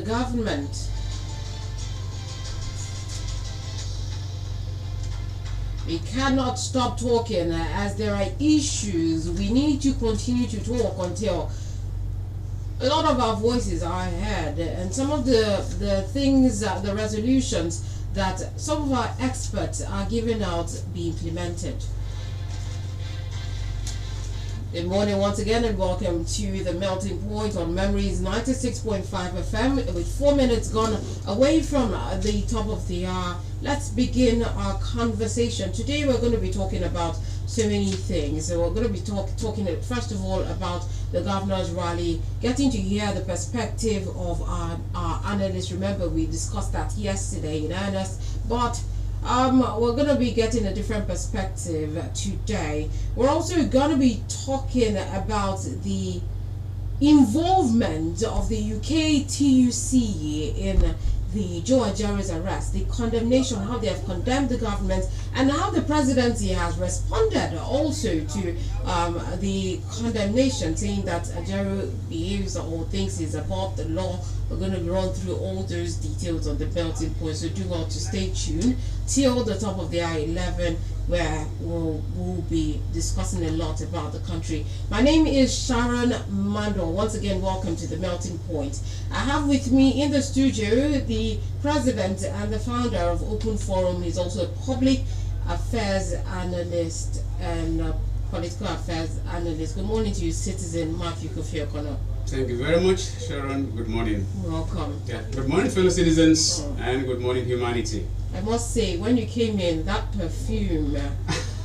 government. We cannot stop talking as there are issues. We need to continue to talk until a lot of our voices are heard, and some of the things, the resolutions that some of our experts are giving out be implemented. Good morning once again, and welcome to the Melting Point on Memories 96.5 FM. With 4 minutes gone away from the top of the hour, let's begin our conversation. Today we're going to be talking about so many things. So we're going to be talking first of all about the governor's rally, getting to hear the perspective of our analysts. Remember, we discussed that yesterday in earnest, but we're going to be getting a different perspective today. We're also going to be talking about the involvement of the UK TUC in the Joe Ajaro's arrest, the condemnation, how they have condemned the government, and how the presidency has responded also to the condemnation, saying that Ajaro behaves or thinks he's above the law. We're going to run through all those details on the Melting Point, so do well to stay tuned till the top of the hour 11, where we'll be discussing a lot about the country. My name is Sharon MANDOR. Once again, welcome to the Melting Point. I have with me in the studio the president and the founder of Open Forum. He's also a public affairs analyst and political affairs analyst. Good morning to you, citizen Matthew Kofi O'Connor. Thank you very much, Sharon. Good morning. Welcome. Yeah. Good morning, fellow citizens, and good morning, humanity. I must say, when you came in, that perfume,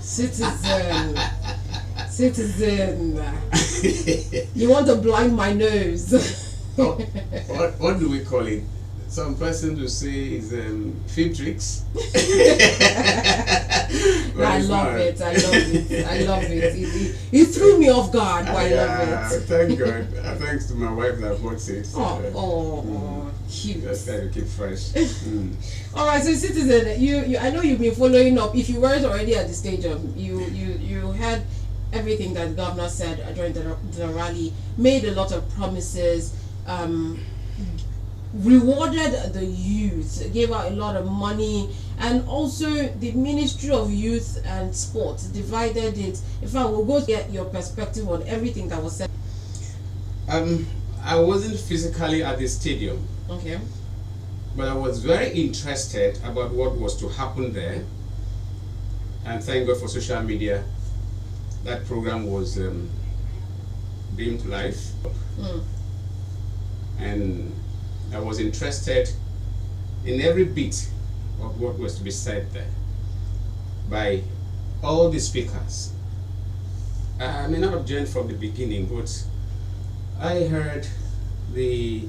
citizen, you want to blind my nose. Oh, what do we call it? Some person to say is fib tricks. I love it. I love it. You threw me off guard, but I love it. Thank God. Thanks to my wife that bought it. Cute. Just try to keep fresh. All right, so citizen, you I know you've been following up. If you weren't already at the stage of you had everything that the governor said during the rally, made a lot of promises, rewarded the youth, gave out a lot of money, and also the Ministry of Youth and Sports divided it. In fact, we'll go get your perspective on everything that was said. I wasn't physically at the stadium. Okay. But I was very interested about what was to happen there, and thank God for social media. That program was beamed live, and I was interested in every bit of what was to be said there by all the speakers. I may not have joined from the beginning, but I heard the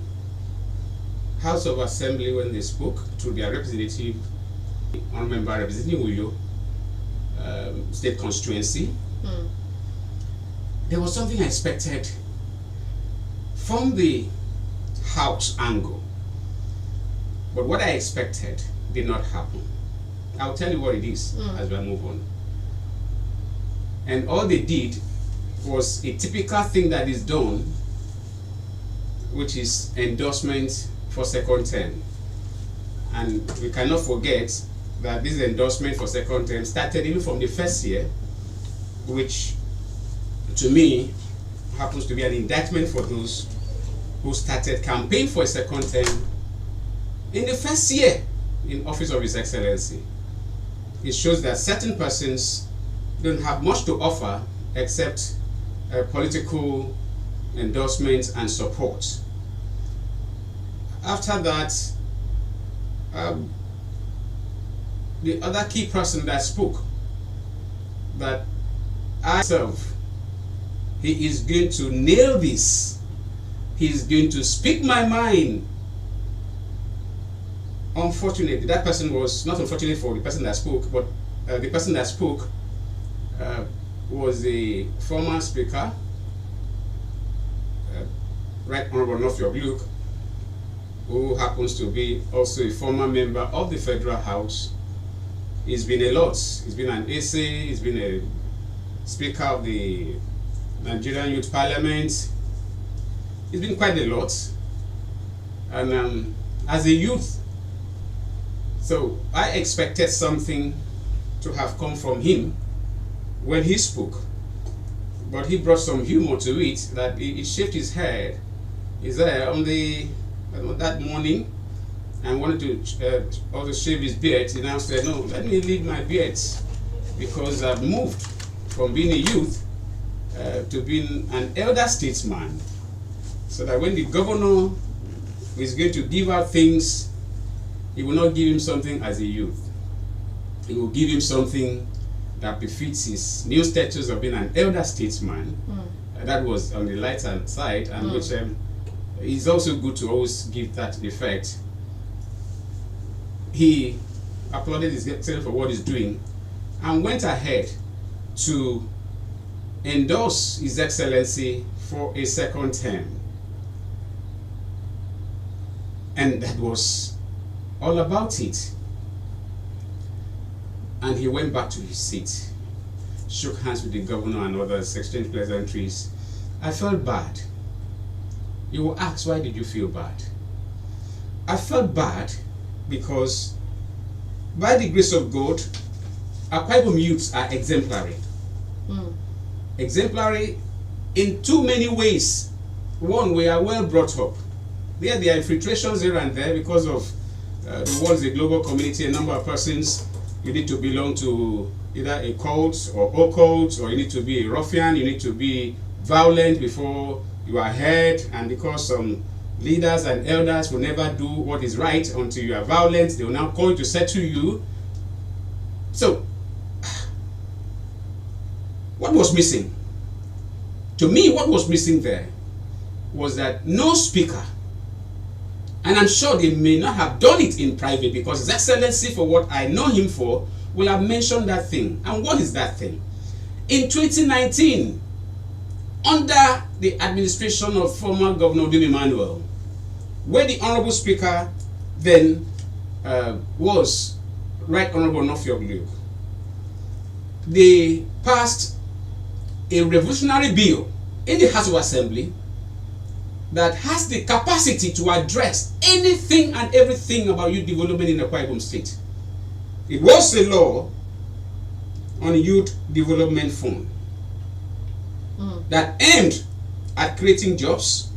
House of Assembly when they spoke to their representative, one member representing Uyo state constituency. There was something I expected from the House angle, but what I expected did not happen. I'll tell you what it is as we move on. And all they did was a typical thing that is done, which is endorsement for second term. And we cannot forget that this endorsement for second term started even from the first year, which to me happens to be an indictment for those who started campaign for a second term in the first year in office of His Excellency. It shows that certain persons don't have much to offer except political endorsement and support. After that, the other key person that spoke, that I serve, he is going to nail this. He is going to speak my mind. Unfortunately, that person was not unfortunate for the person that spoke, but the person that spoke was a former speaker, Right Honorable Northfield Luke, who happens to be also a former member of the Federal House. He's been a lot. He's been an essay, he's been a speaker of the Nigerian Youth Parliament. He's been quite a lot. And as a youth, so I expected something to have come from him when he spoke, but he brought some humor to it, that it shaved his head. He's there on that morning and wanted to also shave his beard. He now said, no, let me leave my beard, because I've moved from being a youth to being an elder statesman, so that when the governor is going to give out things, he will not give him something as a youth. He will give him something that befits his new status of being an elder statesman. That was on the lighter side, and which is also good to always give that effect. He applauded himself for what he's doing and went ahead to endorse His Excellency for a second term. And that was all about it. And he went back to his seat, shook hands with the governor and others, exchanged pleasantries. I felt bad. You will ask, why did you feel bad? I felt bad because, by the grace of God, Akwa Ibom youths are exemplary. Exemplary in too many ways. One, we are well brought up. There are infiltrations here and there because of the world is a global community, a number of persons. You need to belong to either a cult or occult, or you need to be a ruffian, you need to be violent before you are heard, and because some leaders and elders will never do what is right until you are violent, they will now call you to settle you. So, what was missing? To me, what was missing there was that no speaker, and I'm sure they may not have done it in private, because His Excellency, for what I know him for, will have mentioned that thing. And what is that thing? In 2019, under the administration of former Governor Dumi Emmanuel, where the Honorable Speaker then was Right Honorable Nofio Luke, they passed a revolutionary bill in the House of Assembly that has the capacity to address anything and everything about youth development in the Akwa Ibom State. It was a law on Youth Development Fund that aimed at creating jobs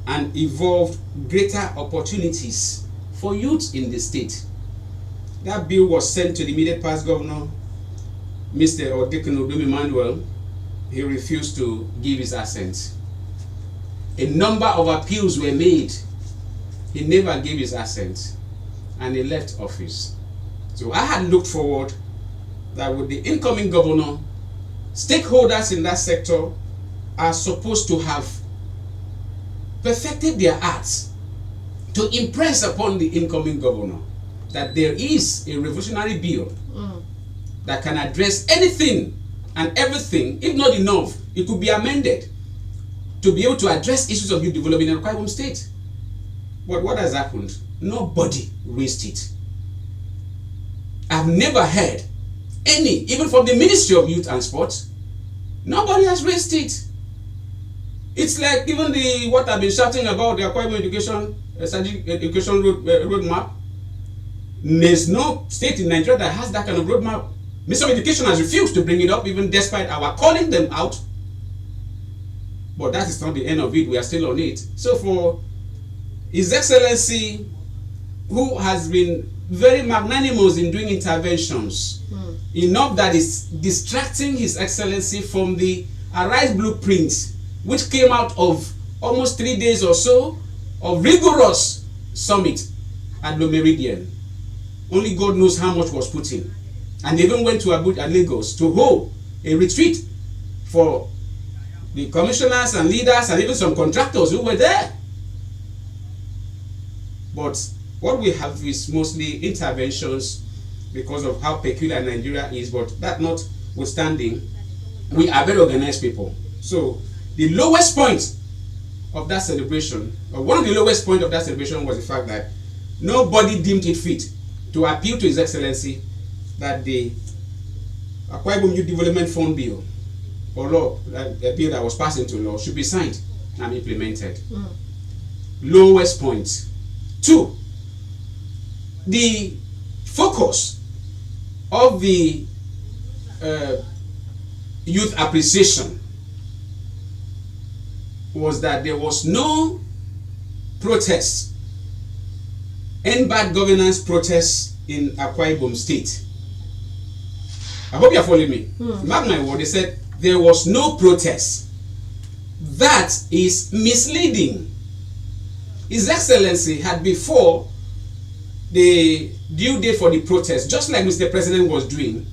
and evolved greater opportunities for youth in the state. That bill was sent to the immediate past governor, Mr. Odekun Dumi Emmanuel. He refused to give his assent. A number of appeals were made. He never gave his assent, and he left office. So I had looked forward that with the incoming governor, stakeholders in that sector are supposed to have perfected their arts to impress upon the incoming governor that there is a revolutionary bill that can address anything and everything. If not enough, it could be amended to be able to address issues of youth development in Akwa Ibom State. But what has happened? Nobody raised it. I've never heard any, even from the Ministry of Youth and Sports, nobody has raised it. It's like even what I've been shouting about, the Akwa Ibom education roadmap. There's no state in Nigeria that has that kind of roadmap. Ministry of Education has refused to bring it up, even despite our calling them out. But that is not the end of it. We are still on it. So for His Excellency, who has been very magnanimous in doing interventions, enough that is distracting His Excellency from the Arise Blueprint, which came out of almost 3 days or so of rigorous summit at Meridian. Only God knows how much was put in. And they even went to Abuja and Lagos to hold a retreat for the commissioners and leaders and even some contractors who were there. But what we have is mostly interventions because of how peculiar Nigeria is. But that notwithstanding, we are very organized people. So the lowest point of that celebration, or one of the lowest points of that celebration, was the fact that nobody deemed it fit to appeal to His Excellency that the Akwa Ibom Youth Development Fund bill or law, a bill that was passed into law, should be signed and implemented. lowest point. 2, the focus of the youth appreciation was that there was no protest, end bad governance protests in Akwa Ibom State. I hope you are following me. Mark my word, they said there was no protest. That is misleading. His Excellency had, before the due date for the protest, just like Mr. President was doing,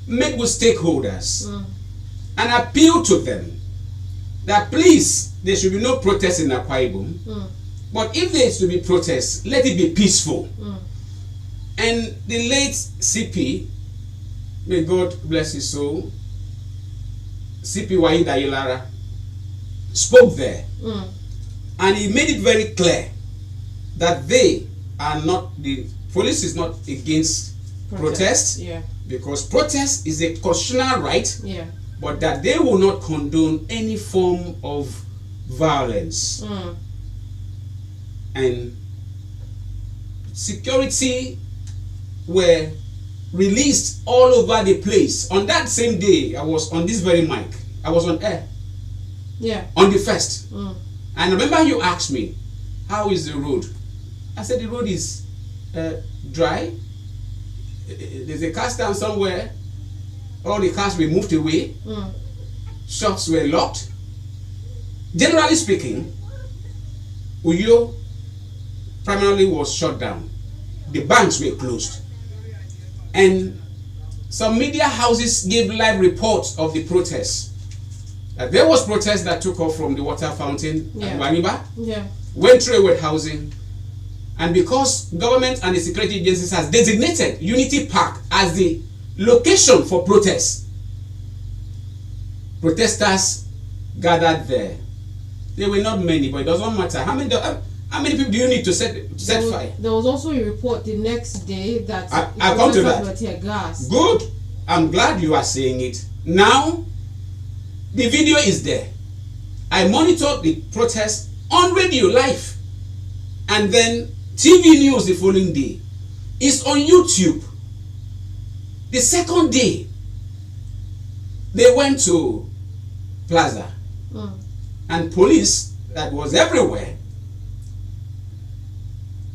met with stakeholders and appeal to them that please, there should be no protest in Akwa Ibom. But if there is to be protest, let it be peaceful. And the late CP, may God bless his soul, CP Wahid Ayilara, spoke there. And he made it very clear that they are not, the police is not against protest, because protest is a constitutional right, but that they will not condone any form of violence. And security were released all over the place. On that same day, I was on this very mic. I was on air. On the 1st. And remember you asked me, how is the road? I said the road is dry. There's a car stand somewhere. All the cars were moved away. Shops were locked. Generally speaking, Uyo primarily was shut down. The banks were closed. And some media houses gave live reports of the protests. There was protest that took off from the water fountain at Waniba, went through with housing, and because government and the security agencies has designated Unity Park as the location for protests, protesters gathered there. There were not many, but it doesn't matter. How many people do you need to set fire? There was also a report the next day that I come to that. Were tear gas. Good. I'm glad you are saying it. Now, the video is there. I monitored the protest on radio live, and then TV news the following day. It's on YouTube. The second day, they went to Plaza, and police that was everywhere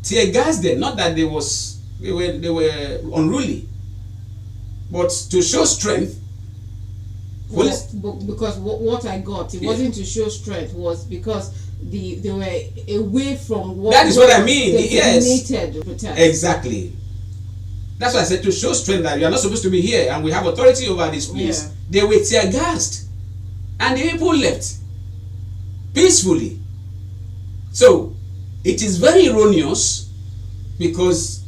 tear gas them. Not that they were unruly, but to show strength. Police, because what I got, it wasn't to show strength, was because they were away from what. That is what I mean. Yes, protest. Exactly. That's why I said to show strength that you are not supposed to be here, and we have authority over this place. They were tear gassed, and the people left peacefully. So it is very erroneous, because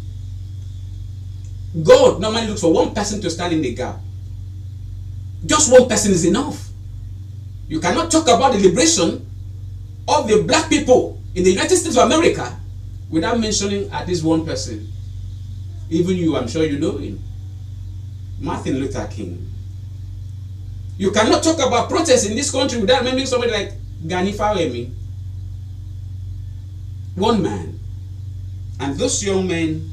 God normally looks for one person to stand in the gap. Just one person is enough. You cannot talk about the liberation of the black people in the United States of America without mentioning at least one person. Even you, I'm sure you know him. Martin Luther King. You cannot talk about protests in this country without remembering somebody like Gani Fawemi. One man. And those young men,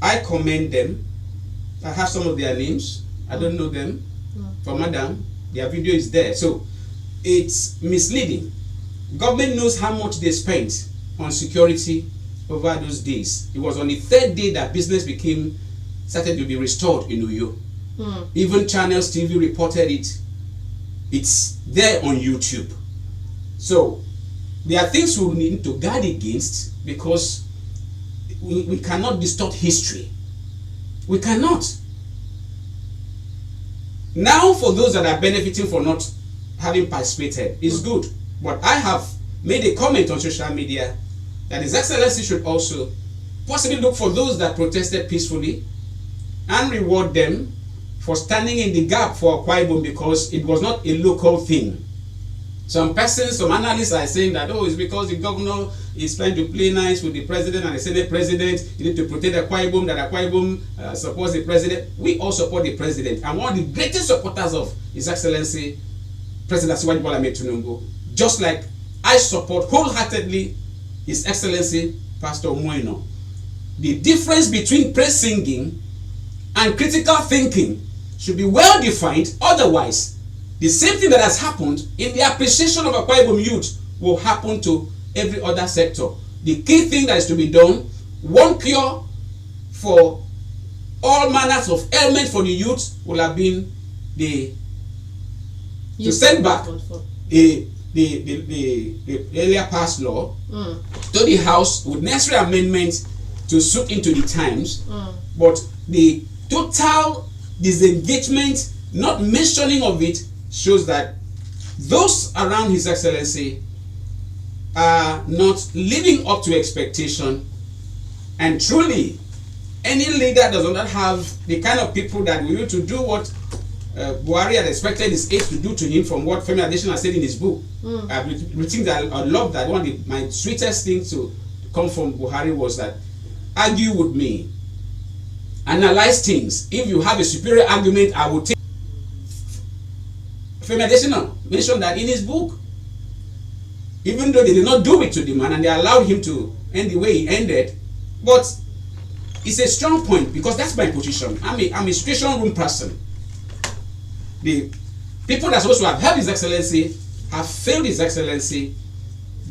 I commend them. I have some of their names. I don't know them. For Madam, their video is there. So it's misleading. Government knows how much they spent on security over those days. It was on the 3rd day that business started to be restored in Uyo. Even Channels TV reported it. It's there on YouTube. So there are things we need to guard against, because we cannot distort history. We cannot. Now, for those that are benefiting for not having participated, it's good. But I have made a comment on social media that His Excellency should also possibly look for those that protested peacefully and reward them for standing in the gap for Akwa Ibom, because it was not a local thing. Some persons, some analysts are saying that, oh, it's because the governor is trying to play nice with the president and the Senate president. You need to protect Akwa Ibom, that Akwa Ibom supports the president. We all support the president. And one of the greatest supporters of His Excellency, President Asiwaju Bola Ahmed Tinubu, just like I support wholeheartedly His Excellency Pastor Moino, the difference between praise singing and critical thinking should be well defined. Otherwise, the same thing that has happened in the appreciation of Akwa Ibom youth will happen to every other sector. The key thing that is to be done, one cure for all manners of ailment for the youth will have been to send back the earlier passed law to the House with necessary amendments to suit into the times. But the total disengagement, not mentioning of it, shows that those around His Excellency are not living up to expectation. And truly, any leader does not have the kind of people that will to do what Buhari had expected his aides to do to him, from what Femi Adesina said in his book. I think that I love that. One of my sweetest things to come from Buhari was that argue with me, analyze things. If you have a superior argument, I will take. Femi Adesina mentioned that in his book. Even though they did not do it to the man and they allowed him to end the way he ended, but it's a strong point because that's my position. I'm a situation room person. The people that are supposed to have helped His Excellency have failed His Excellency,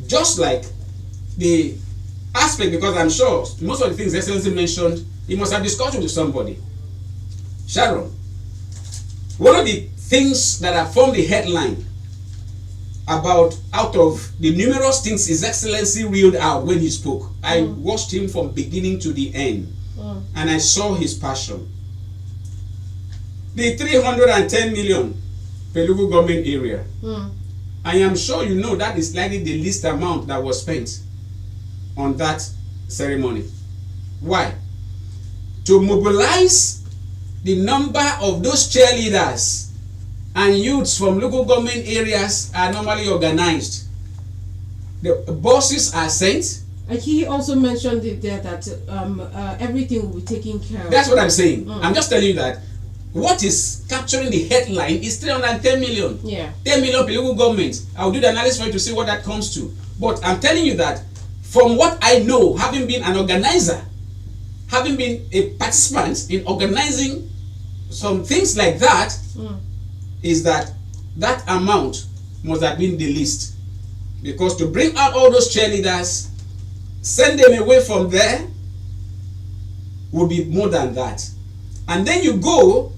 just like the aspect, because I'm sure most of the things His Excellency mentioned, he must have discussed with somebody. Sharon, one of the things that have formed the headline about out of the numerous things His Excellency reeled out when he spoke, I watched him from beginning to the end, and I saw his passion. The 310 million per local government area, I am sure you know that is likely the least amount that was spent on that ceremony. Why? To mobilize the number of those cheerleaders and youths from local government areas are normally organized. The buses are sent. And he also mentioned it there that everything will be taken care of. That's what I'm saying. I'm just telling you that what is capturing the headline is 310 million. Yeah. 10 million per local government. I'll do the analysis for you to see what that comes to. But I'm telling you that from what I know, having been an organizer, having been a participant in organizing some things like that, is that that amount must have been the least. Because to bring out all those cheerleaders, send them away from there, would be more than that. And then you go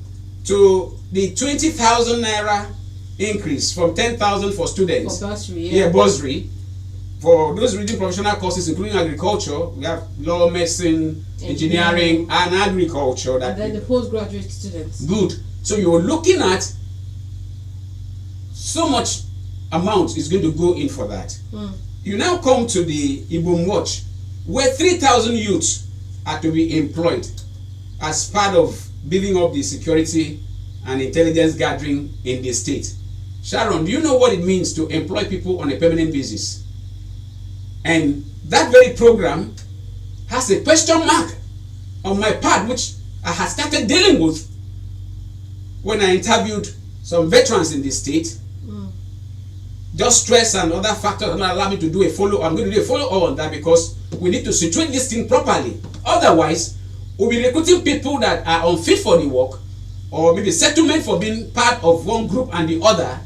to the 20,000 naira increase from 10,000 for students. For bursary, bursary. For those reading professional courses, including agriculture, we have law, medicine, engineering, and agriculture. And then the postgraduate students. Good. So you're looking at so much amount is going to go in for that. You now come to the Ibom Watch, where 3,000 youths are to be employed as part of building up the security and intelligence gathering in the state. Sharon, do you know what it means to employ people on a permanent basis? And that very program has a question mark on my part, which I had started dealing with when I interviewed some veterans in the state. Just stress and other factors do not allow me to do a follow. I'm going to do a follow on that because we need to situate this thing properly. Otherwise, we'll be recruiting people that are unfit for the work, or maybe settlement for being part of one group and the other,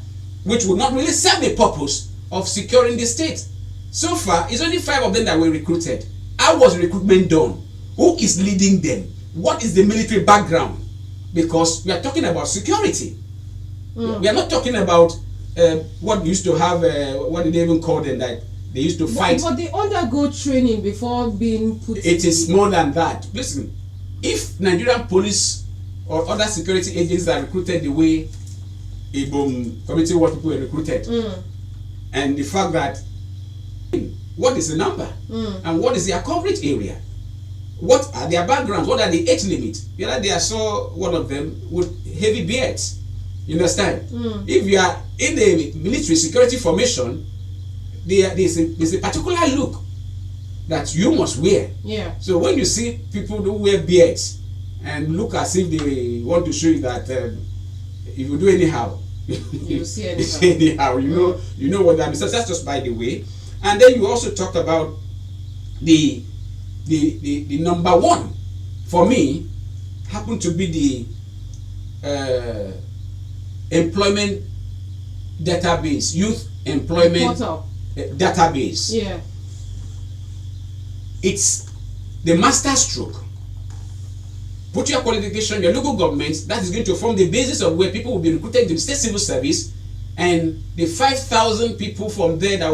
which will not really serve the purpose of securing the state. So far, it's only 5 of them that were recruited. How was recruitment done? Who is leading them? What is the military background? Because we are talking about security. We are not talking about what we used to have, what did they even call them, that they used to fight. But they undergo training before being put. It is more than that. Listen, if Nigerian police or other security agents are recruited the way Ibom Community Watch people were recruited, and the fact that what is the number and what is their coverage area, what are their backgrounds, what are the age limits. The other day I saw one of them with heavy beards. You understand? If you are in the military security formation, there's a particular look that you must wear. Yeah. So when you see people who wear beards and look as if they want to show you that if you do anyhow, you see anyhow. You know what that means. So that's just by the way. And then you also talked about the number one for me happened to be the employment database, youth employment database. Yeah. It's the master stroke. Put your qualification, your local government, that is going to form the basis of where people will be recruited to the state civil service, and the 5,000 people from there that will be